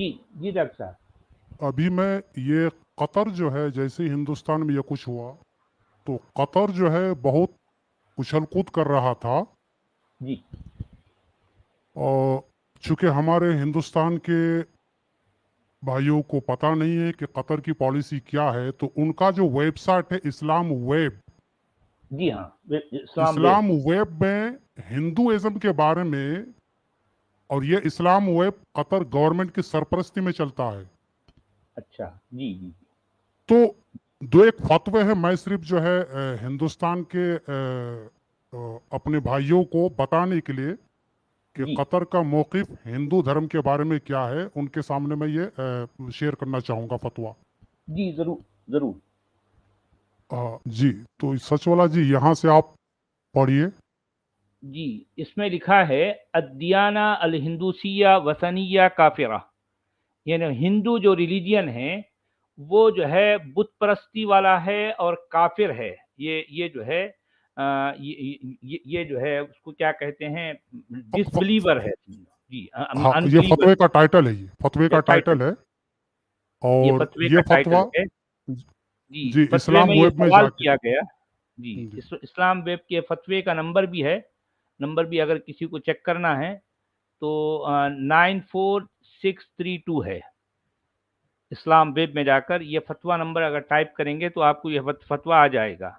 جی جی doctor صاحب. ابھی میں یہ قطر جو ہے جیسے ہندوستان میں یہ کچھ ہوا تو قطر جو ہے بہت اچھل کود کر رہا تھا، جی اور چونکہ ہمارے ہندوستان کے بھائیوں کو پتہ نہیں ہے کہ قطر کی پالیسی کیا ہے، تو ان کا جو ویب سائٹ ہے اسلام ویب، جی ہاں اسلام ویب میں ہندوازم کے بارے میں، اور یہ اسلام ویب قطر گورنمنٹ کی سرپرستی میں چلتا ہے. اچھا جی جی تو دو ایک فتوے ہیں، میں صرف جو ہے ہندوستان کے اپنے بھائیوں کو بتانے کے لیے کہ جی قطر کا موقف ہندو دھرم کے بارے میں کیا ہے، ان کے سامنے میں یہ شیئر کرنا چاہوں گا فتویٰ. جی ضرور ضرور. جی تو سچ والا جی یہاں سے آپ پڑھیے. جی اس میں لکھا ہے الدیانہ الہندوسیہ وثنیہ کافرہ، یعنی ہندو جو ریلیجین ہے وہ جو ہے بت پرستی والا ہے اور کافر ہے. یہ جو ہے یہ جو ہے اس کو کیا کہتے ہیں، ڈس بلیور ہے. جی ہاں ان یہ بلیور. فتوے کا ٹائٹل ہے، یہ فتوے کا ٹائٹل ہے. یہ اور فتوے یہ کا ٹائٹل فتویٰ ہے. جی جی فتوے اسلام میں یہ ویب میں سوال جا کے کیا گیا. جی جی اسلام ویب کے فتوے کا نمبر بھی ہے، نمبر بھی اگر کسی کو چیک کرنا ہے تو 94632 ہے. اسلام ویب میں جا کر یہ فتویٰ نمبر اگر ٹائپ کریں گے تو آپ کو یہ فتویٰ آ جائے گا.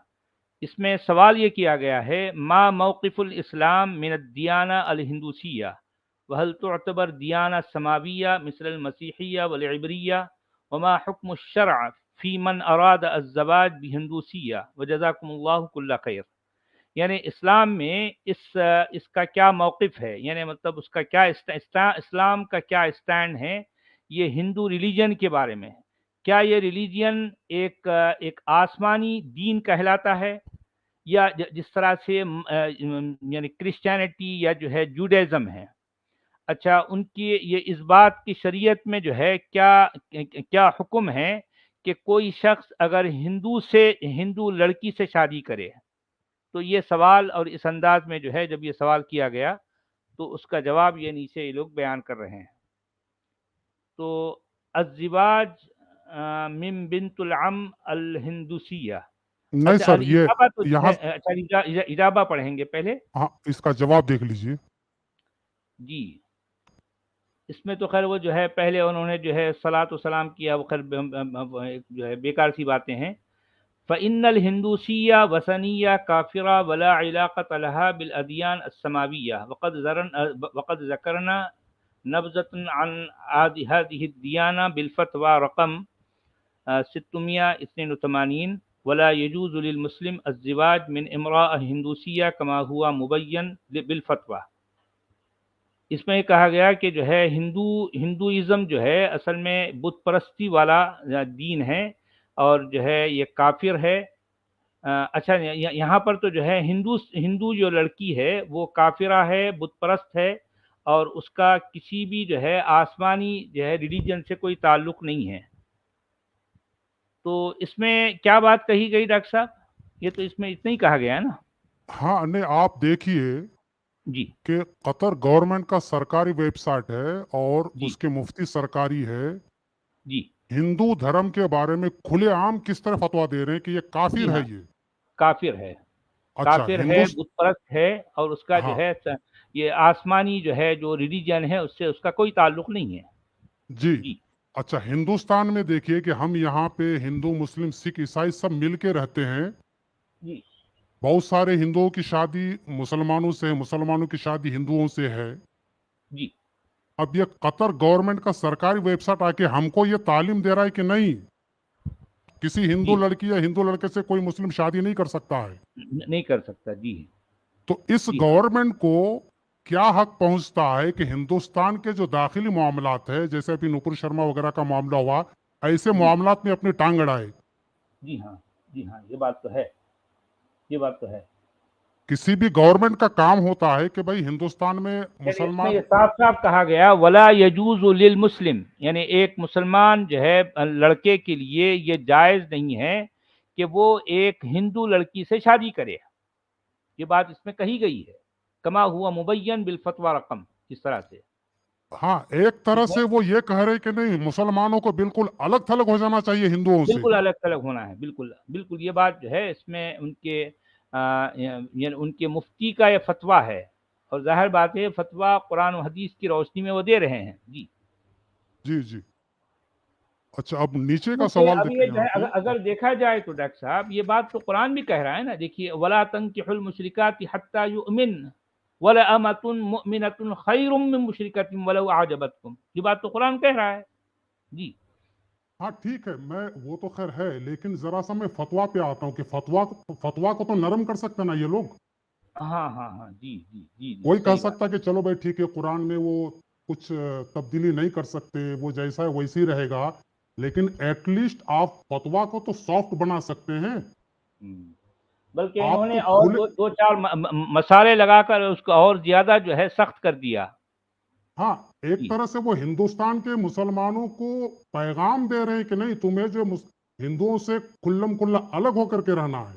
اس میں سوال یہ کیا گیا ہے ما موقف الاسلام من الدیانہ الہندوسیہ وهل تعتبر دیانہ سماویہ مثل المسیحیہ والعبریہ وما حکم الشرع فی من اراد الزواج بہندوسیہ وجزاکم اللہ کل خیر. یعنی اسلام میں اس کا کیا موقف ہے، یعنی مطلب اس کا کیا اسلام کا کیا اسٹینڈ ہے یہ ہندو ریلیجن کے بارے میں. کیا یہ ریلیجن ایک آسمانی دین کہلاتا ہے، یا جس طرح سے یعنی کرسچینٹی یا جو ہے جوڈائزم ہے. اچھا ان کی یہ اس بات کی شریعت میں جو ہے کیا حکم ہے کہ کوئی شخص اگر ہندو لڑکی سے شادی کرے. تو یہ سوال اور اس انداز میں جو ہے جب یہ سوال کیا گیا تو اس کا جواب یہ نیچے یہ لوگ بیان کر رہے ہیں. تو الزواج من بنت العم الہندوسیہ. نہیں اچھا سر یہ الاجابہ تو جو یہاں ہے، اچھا اجابہ پڑھیں گے پہلے. ہاں اس کا جواب دیکھ لیجئے. جی اس میں تو خیر وہ جو ہے پہلے انہوں نے جو ہے صلاۃ و سلام کیا، وہ خیر جو ہے بیکار سی باتیں ہیں. فإن الهندوسية وثنية كافرة ولا علاقة لها بالأديان السماوية وقد ذكرنا نبذة عن هذه الديانة بالفتوى رقم 682 ولا يجوز للمسلم الزواج من امرأة هندوسية كما هو مبين بالفتوى. اس میں کہا گیا کہ جو ہے ہندوازم جو ہے اصل میں بت پرستی والا دین ہے اور جو ہے یہ کافر ہے. اچھا یہاں پر تو جو ہے ہندو جو لڑکی ہے وہ کافرہ ہے، بت پرست ہے، اور اس کا کسی بھی جو ہے آسمانی جو ہے ریلیجن سے کوئی تعلق نہیں ہے. تو اس میں کیا بات کہی گئی ڈاکٹر صاحب؟ یہ تو اس میں اتنا ہی کہا گیا ہے نا. ہاں نہیں آپ دیکھیے جی کہ قطر گورنمنٹ کا سرکاری ویب سائٹ ہے اور جی اس کے مفتی سرکاری ہے. جی ہندو دھرم کے بارے میں کھلے عام کس طرح فتویٰ دے رہے ہیں کہ یہ جی کافر ہے. ہاں یہ کافر ہے، اچھا کافر ہے، بت پرست ہے، اور اس کا جو ہاں ہے یہ آسمانی جو ہے جو ریلیجن ہے اس سے اس کا کوئی تعلق نہیں ہے. جی جی اچھا ہندوستان میں دیکھیے کہ ہم یہاں پہ ہندو مسلم سکھ عیسائی سب مل کے رہتے ہیں. جی بہت سارے ہندوؤں کی شادی مسلمانوں سے، مسلمانوں کی شادی ہندوؤں سے ہے. جی اب یہ قطر گورنمنٹ کا سرکاری ویب سائٹ آ کے ہم کو یہ تعلیم دے رہا ہے کہ نہیں کسی ہندو جی لڑکی یا ہندو لڑکے سے کوئی مسلم شادی نہیں کر سکتا ہے. نہیں کر سکتا. جی تو اس جی ہاں گورنمنٹ کو کیا حق پہنچتا ہے کہ ہندوستان کے جو داخلی معاملات ہے جیسے ابھی نپر شرما وغیرہ کا معاملہ ہوا، ایسے جی معاملات میں اپنی ٹانگ اڑائے. جی ہاں جی ہاں یہ بات تو ہے، یہ بات تو ہے. کسی بھی گورنمنٹ کا کام ہوتا ہے کہ بھائی ہندوستان میں یعنی اس میں مسلمان یہ صاف صاف کہا گیا ولا یجوز للمسلم، یعنی ایک مسلمان جو ہے لڑکے کے لیے یہ جائز نہیں ہے کہ وہ ایک ہندو لڑکی سے شادی کرے. یہ بات اس میں کہی گئی ہے، کما ہوا مبین بالفتوی رقم، اس طرح سے. हाँ, एक तरह से वो ये कह रहे कि नहीं, मुसलमानों को बिल्कुल अलग थलग हो जाना चाहिए हिंदुओं से। बिल्कुल अलग थलग होना है, बिल्कुल बिल्कुल ये बात जो है इसमें उनके यानी उनके मुफ्ती का ये फतवा है, और जाहिर बात है फतवा कुरान और हदीस की रोशनी में वो दे रहे हैं। जी जी जी। अच्छा, अब नीचे का क्योंकि सवाल अब देखें ये जो यहाँ है पे। अगर देखा जाए तो डॉक्टर साहब ये बात तो कुरान भी कह रहा है ना। देखिए, वला तंकिहुल मुशरिकाति हत्ता युमिन वला अमतुन मुमिनतुन खैरुम मिन मुशरिकतिन वलौ अअजबतकुम, ये बात तो कुरान कह रहा है। जी हाँ ठीक है, मैं वो तो खैर है, लेकिन जरा सा मैं फतवा पे आता हूँ कि फतवा को तो नरम कर सकते ना ये लोग। हाँ हाँ हाँ, जी जी जी जी, कोई कह सही बात। सकता कि चलो भाई ठीक है, कुरान में वो कुछ तब्दीली नहीं कर सकते, वो जैसा है वैसे ही रहेगा, लेकिन एटलीस्ट आप फतवा को तो सॉफ्ट बना सकते हैं। हम्म। बल्कि आप इन्होंने तो और खुले, दो चार मसाले लगाकर उसको और ज्यादा जो है सख्त कर दिया। हाँ, एक जी तरह से वो हिंदुस्तान के मुसलमानों को पैगाम दे रहे हैं कि नहीं, तुम्हें जो हिंदुओं से खुल्लम खुल्ला अलग होकर के रहना है,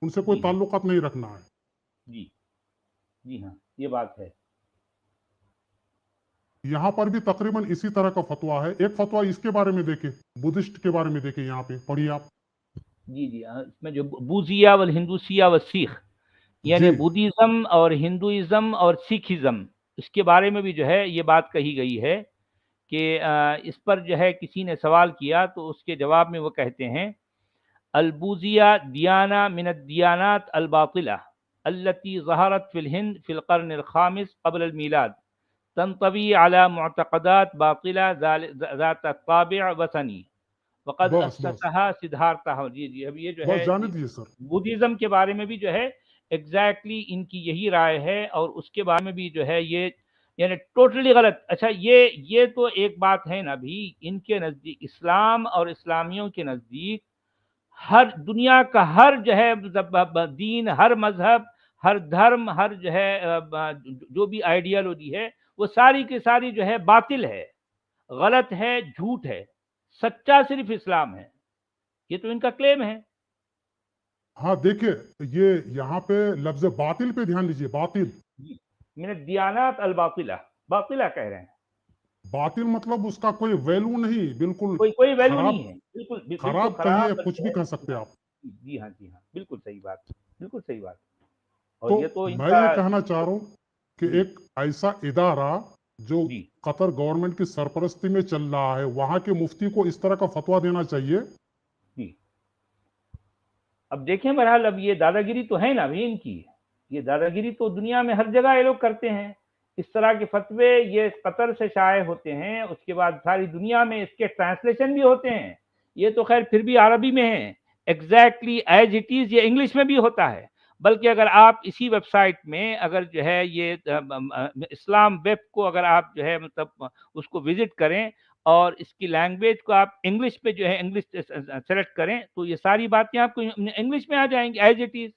उनसे कोई जी हाँ, ताल्लुकात नहीं रखना है। जी जी हाँ, ये बात है। यहाँ पर भी तकरीबन इसी तरह का फतवा है। एक फतवा इसके बारे में देखे, बुद्धिस्ट के बारे में देखे, यहाँ पे पढ़िए आप। जी जी हाँ, इसमें जो बूजिया वल हिंदूसिया व सीख, जी यानी बुद्धिज्म और हिंदुइज्म और सिखिज्म, इसके बारे में भी जो है ये बात कही गई है कि इस पर जो है किसी ने सवाल किया तो उसके जवाब में वो कहते हैं, अलबूजिया दियाना मिनद दियानात अलबातिला अल्लती ज़हरत फिल हिंद फिल कर्न अल खामिस क़ब्ल अल मीलाद तंतवी अला मुअतक़दात बातिला ज़ात ताबिअ वतनी वक़द बस बस अस्ससहा सिद्धार्थ। जी जी, अब ये जो बस है जाने दीजिए सर। बुद्धिज़्म के बारे में भी जो है एग्जैक्टली इनकी यही राय है, और उसके बारे में भी जो है ये यानी टोटली गलत। अच्छा, ये तो एक बात है ना भी, इनके नज़दीक इस्लाम और इस्लामियों के नज़दीक हर दुनिया का हर जो है दीन, हर मजहब, हर धर्म, हर जो है जो भी आइडियोलॉजी है वो सारी की सारी जो है बातिल है, गलत है, झूठ है। सच्चा सिर्फ इस्लाम है, ये तो इनका क्लेम है। हाँ देखिए, ये यहाँ पे लफ्ज बातिल पे ध्यान दीजिए, बातिल। जी, मैंने दियानात अल बातिला, बातिला कह रहे हैं। बातिल मतलब उसका कोई वैल्यू नहीं, बिल्कुल कोई कोई वैल्यू नहीं खराब। है, बिल्कुल बिल्कुल खराब खराब, कहिए, कुछ बल्कि भी है। कह जी सकते हैं हाँ, आप। जी हाँ, जी हाँ, बिल्कुल सही बात, बिल्कुल सही बात। और तो ये तो मैं इनका ये कहना चाह रहा हूँ कि जी एक ऐसा इदारा जो जी कतर गवर्नमेंट की सरपरस्ती में चल रहा है, वहां के मुफ्ती को इस तरह का फतवा देना चाहिए। जी। अब देखें बहरहाल, अब ये दादागिरी तो है ना भी इनकी, ये दादागिरी तो दुनिया में हर जगह ये लोग करते हैं। इस तरह के फतवे ये कतर से शाये होते हैं, उसके बाद सारी दुनिया में इसके ट्रांसलेशन भी होते हैं। ये तो खैर फिर भी अरबी में है, एग्जैक्टली एज इट इज, ये इंग्लिश में भी होता है। बल्कि अगर आप इसी वेबसाइट में अगर जो है ये इस्लाम वेब को अगर आप जो है मतलब उसको विजिट करें और इसकी लैंग्वेज को आप इंग्लिश पे जो है इंग्लिश सेलेक्ट करें, तो ये सारी बातें आपको इंग्लिश में आ जाएंगी एज इट इज,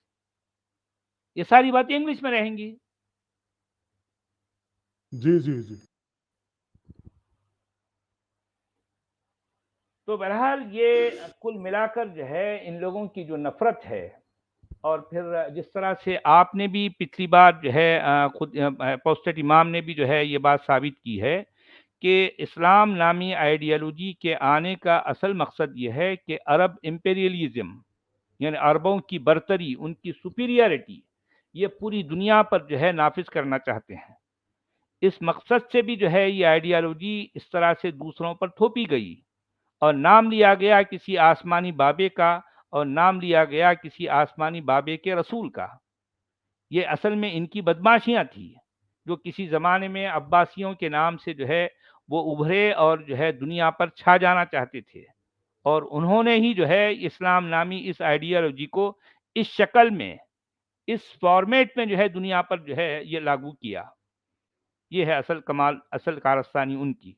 ये सारी बातें इंग्लिश में रहेंगी। जी जी जी। तो बहरहाल ये कुल मिलाकर जो है इन लोगों की जो नफरत है, और फिर जिस तरह से आपने भी पिछली बार जो है खुद अपोस्टेट इमाम ने भी जो है ये बात साबित की है कि इस्लाम नामी आइडियोलॉजी के आने का असल मकसद ये है कि अरब इम्पेरियलिज्म, यानी अरबों की बरतरी, उनकी सुपीरियरिटी, ये पूरी दुनिया पर जो है नाफिज करना चाहते हैं। इस मकसद से भी जो है ये आइडियोलॉजी इस तरह से दूसरों पर थोपी गई, और नाम लिया गया किसी आसमानी बाबे का, और नाम लिया गया किसी आसमानी बाबे के रसूल का। ये असल में इनकी बदमाशियां थी, जो किसी ज़माने में अब्बासियों के नाम से जो है वो उभरे और जो है दुनिया पर छा जाना चाहते थे। और उन्होंने ही जो है इस्लाम नामी इस आइडियोलॉजी को इस शक्ल में, इस फॉर्मेट में जो है दुनिया पर जो है ये लागू किया। ये है असल कमाल, असल कारस्तानी उनकी।